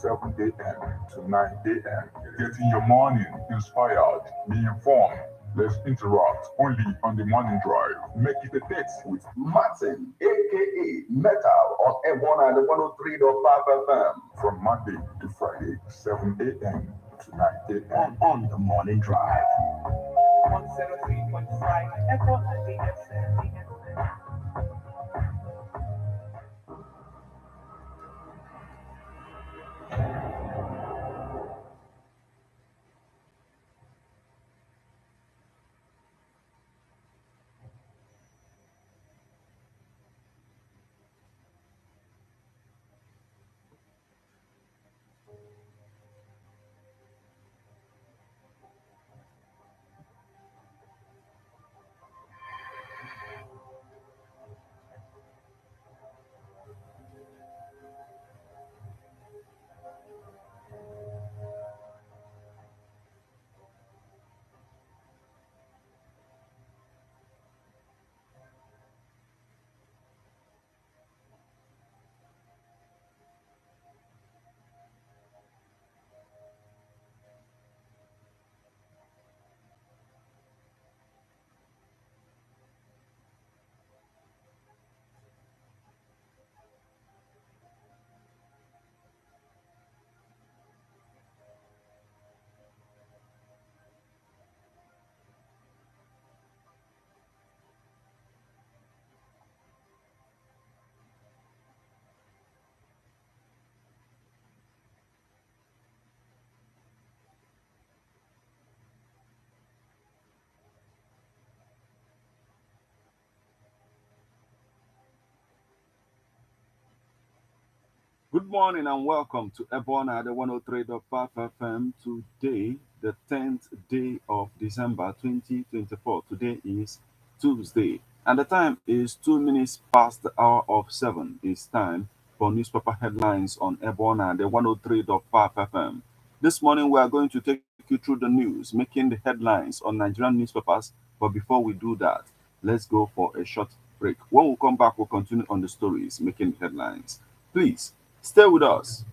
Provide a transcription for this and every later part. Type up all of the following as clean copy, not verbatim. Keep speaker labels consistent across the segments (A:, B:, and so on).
A: 7 a.m. to 9 a.m. Getting your morning inspired, be informed. Let's interact only on the morning drive. Make it a date with Martin, aka Metal, on Ebona the 103.5 FM. From Monday to Friday, 7 a.m. to 9 a.m. on the morning drive.
B: 103.5 FM.
C: Good morning and welcome to Ebona the 103.5 FM. Today, the 10th day of December 2024. Today is Tuesday, and the time is 2 minutes past the hour of 7. It's time for newspaper headlines on Ebona the 103.5 FM. This morning, we are going to take you through the news, making the headlines on Nigerian newspapers. But before we do that, let's go for a short break. When we come back, we'll continue on the stories, making the headlines. Please stay with us.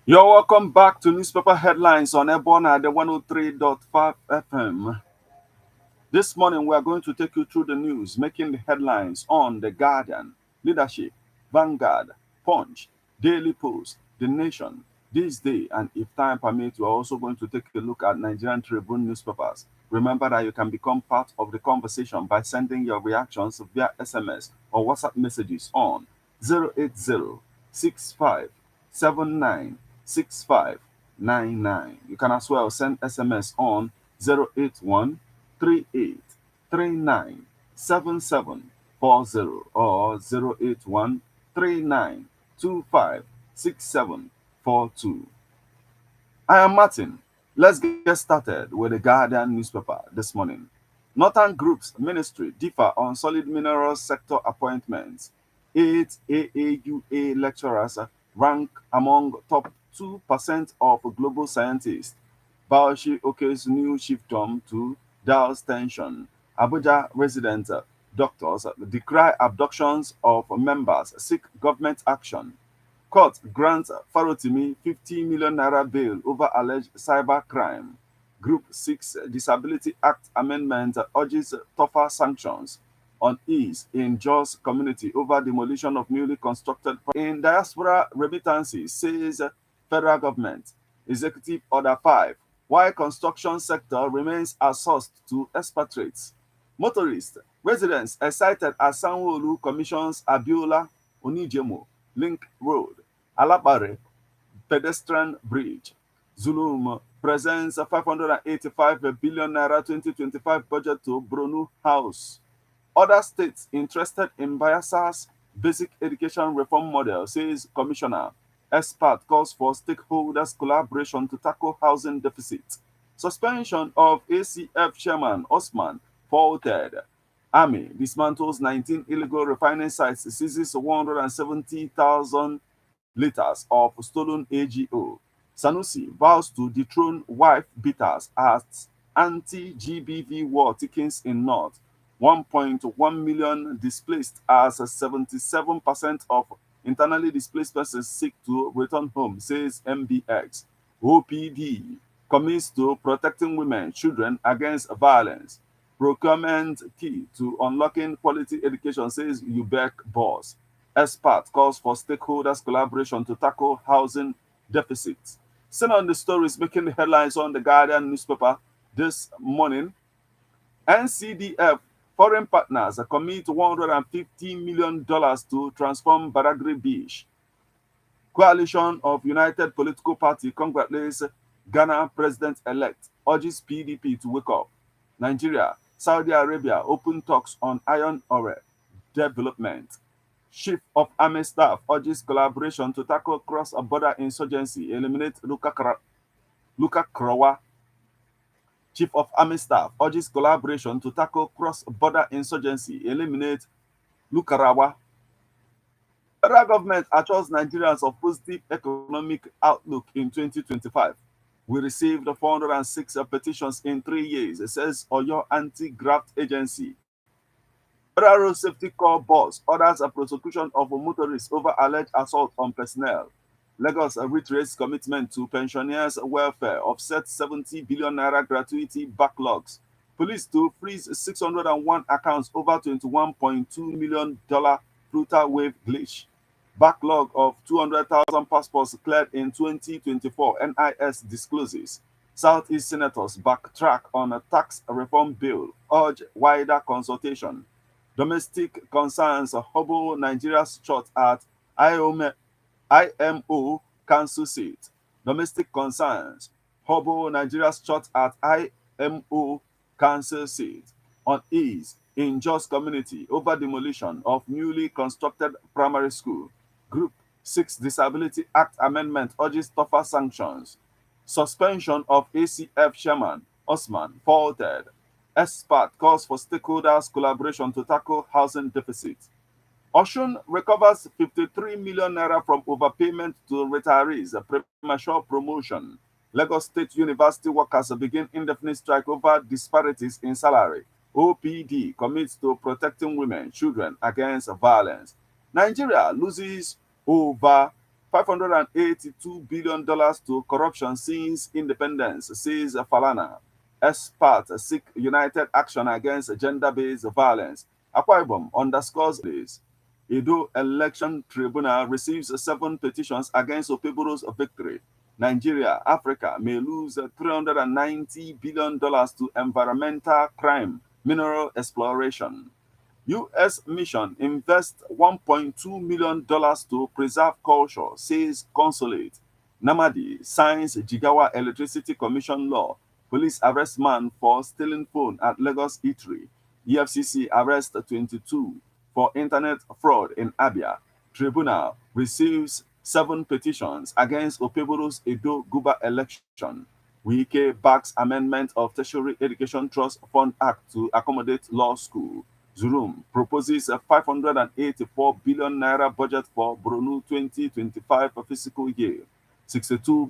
C: You're welcome back to newspaper headlines on Ebona the 103.5 FM. This morning, we are going to take you through the news, making the headlines on The Guardian, Leadership, Vanguard, Punch, Daily Post, The Nation, This Day, and if time permits, we're also going to take a look at Nigerian Tribune newspapers. Remember that you can become part of the conversation by sending your reactions via SMS or WhatsApp messages on 080 65 79 6599. You can as well send SMS on 081 38397740 or 08139256742. I am Martin. Let's get started with the Guardian newspaper this morning. Northern Group's ministry differ on solid minerals sector appointments. 8 AAUA lecturers rank among top 2% of global scientists. Baoshi Oke's new chiefdom to douse tension. Abuja resident doctors decry abductions of members, seek government action. Court grants Farotimi 50 million naira bail over alleged cyber crime. Group 6 Disability Act Amendment urges tougher sanctions on ease in Jos community over demolition of newly constructed. In diaspora remittances, says federal government. Executive Order 5. Why construction sector remains a source to expatriates. Motorists, residents excited as Sanwo-Olu commissions Abiola Onijemo Link Road, Alabare pedestrian bridge. Zulum presents a 585 billion naira 2025 budget to Bronu House. Other states interested in Bayasa's basic education reform model, says Commissioner. Expert calls for stakeholders' collaboration to tackle housing deficit. Suspension of ACF chairman Osman faulted. Army dismantles 19 illegal refining sites, seizes 170,000 liters of stolen AGO. Sanusi vows to dethrone wife beaters as anti-GBV war thickens in North. 1.1 million displaced as 77% of internally displaced persons seek to return home, says MBX. OPD commits to protecting women, children against violence. Procurement key to unlocking quality education, says UBEC boss. Expert calls for stakeholders' collaboration to tackle housing deficits. Seen on the stories making the headlines on the Guardian newspaper this morning. NCDF foreign partners commit $150 million to transform Badagry Beach. Coalition of United Political Party congratulates Ghana President-elect, urges PDP to wake up. Nigeria, Saudi Arabia open talks on iron ore development. Chief of Army Staff urges collaboration to tackle cross-border insurgency, eliminate Luka Krowa. Chief of Army Staff urges collaboration to tackle cross-border insurgency, eliminate Lukarawa. Federal government assures Nigerians of positive economic outlook in 2025. We received 406 petitions in 3 years, says Oyo Anti-Graft Agency. Federal Road Safety Corps boss orders a prosecution of motorists over alleged assault on personnel. Lagos reiterates commitment to pensioners' welfare, offset 70 billion naira gratuity backlogs. Police to freeze 601 accounts over $21.2 million Fruta wave glitch. Backlog of 200,000 passports cleared in 2024, NIS discloses. Southeast senators backtrack on a tax reform bill, urge wider consultation. Domestic concerns hobble Nigeria's shot at IMO Council seat. Domestic concerns hobble Nigeria's shot at IMO Council seat. Unease in Jos community over demolition of newly constructed primary school. Group 6 Disability Act Amendment urges tougher sanctions. Suspension of ACF chairman Osman faulted. Expert calls for stakeholders' collaboration to tackle housing deficit. Oshun recovers 53 million naira from overpayment to retirees, a premature promotion. Lagos State University workers begin indefinite strike over disparities in salary. OPD commits to protecting women, children against violence. Nigeria loses over $582 billion to corruption since independence, says Falana. Experts seek united action against gender-based violence. Akwa Ibom underscores this. Edo Election Tribunal receives 7 petitions against Opeboro's victory. Nigeria, Africa may lose $390 billion to environmental crime, mineral exploration. U.S. mission invests $1.2 million to preserve culture, says consulate. Namadi signs Jigawa Electricity Commission law. Police arrest man for stealing phone at Lagos Eatery. EFCC arrests 22 for internet fraud in Abia. Tribunal receives 7 petitions against Opeboro's Edo Guba election. Wike backs amendment of Tertiary Education Trust Fund Act to accommodate law school. Zurum proposes a 584 billion naira budget for Borno 2025 fiscal year. 62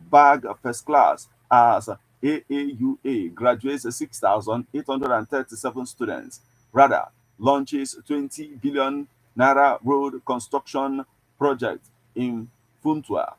C: bag first class as AAUA graduates 6,837 students. Rather, launches 20 billion naira road construction project in Funtua.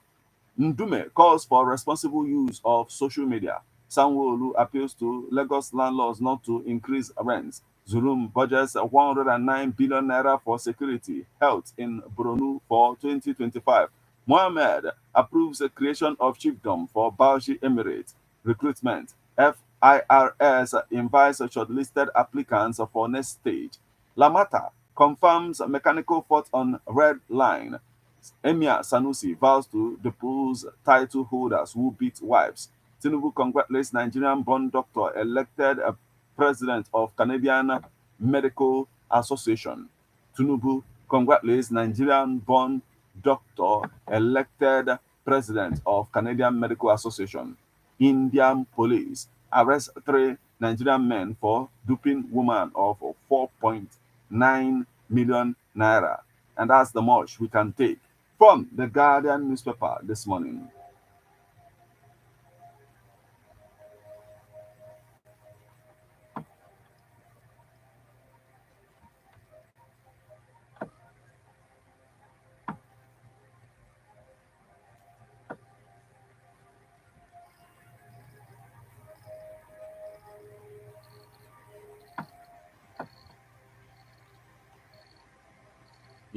C: Ndume calls for responsible use of social media. Sanwo-Olu appeals to Lagos landlords not to increase rents. Zulum budgets 109 billion naira for security, health in Borno for 2025. Mohammed approves the creation of chiefdom for Bauchi Emirate. Recruitment. FIRS invites shortlisted applicants for next stage. Lamata confirms mechanical fault on red line. Emir Sanusi vows to depose title holders who beat wives. Tinubu congratulates Nigerian-born doctor elected president of Canadian Medical Association. Tinubu congratulates Nigerian-born doctor elected president of Canadian Medical Association. Indian police arrest 3 Nigerian men for duping woman of 4.9 million naira. And that's the much we can take from the Guardian newspaper this morning.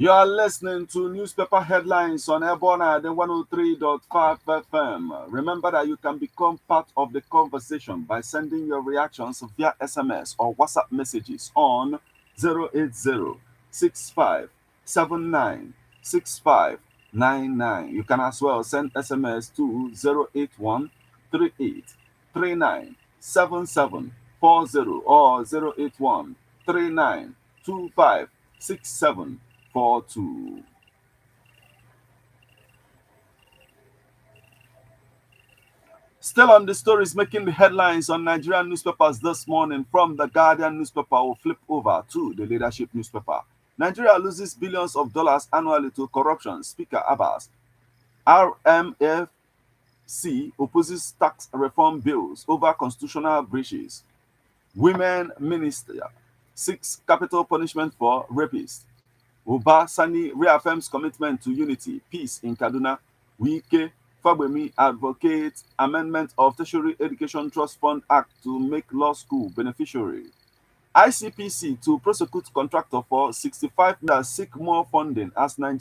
C: You are listening to newspaper headlines on Ebona, the 103.5 FM. Remember that you can become part of the conversation by sending your reactions via SMS or WhatsApp messages on 080-6579-6599. You can as well send SMS to 081-38-39-7740 or 081-39-25-6742. Still on the stories making the headlines on Nigerian newspapers this morning, from the Guardian newspaper, we'll flip over to the Leadership newspaper. Nigeria loses billions of dollars annually to corruption. Speaker Abbas. RMFC opposes tax reform bills over constitutional breaches. Women minister seeks capital punishment for rapists. Uba Sani reaffirms commitment to unity, peace in Kaduna. Wike Fagbemi advocates amendment of Tertiary Education Trust Fund Act to make law school beneficiary. ICPC to prosecute contractor for 65 million seek more funding as Nigeria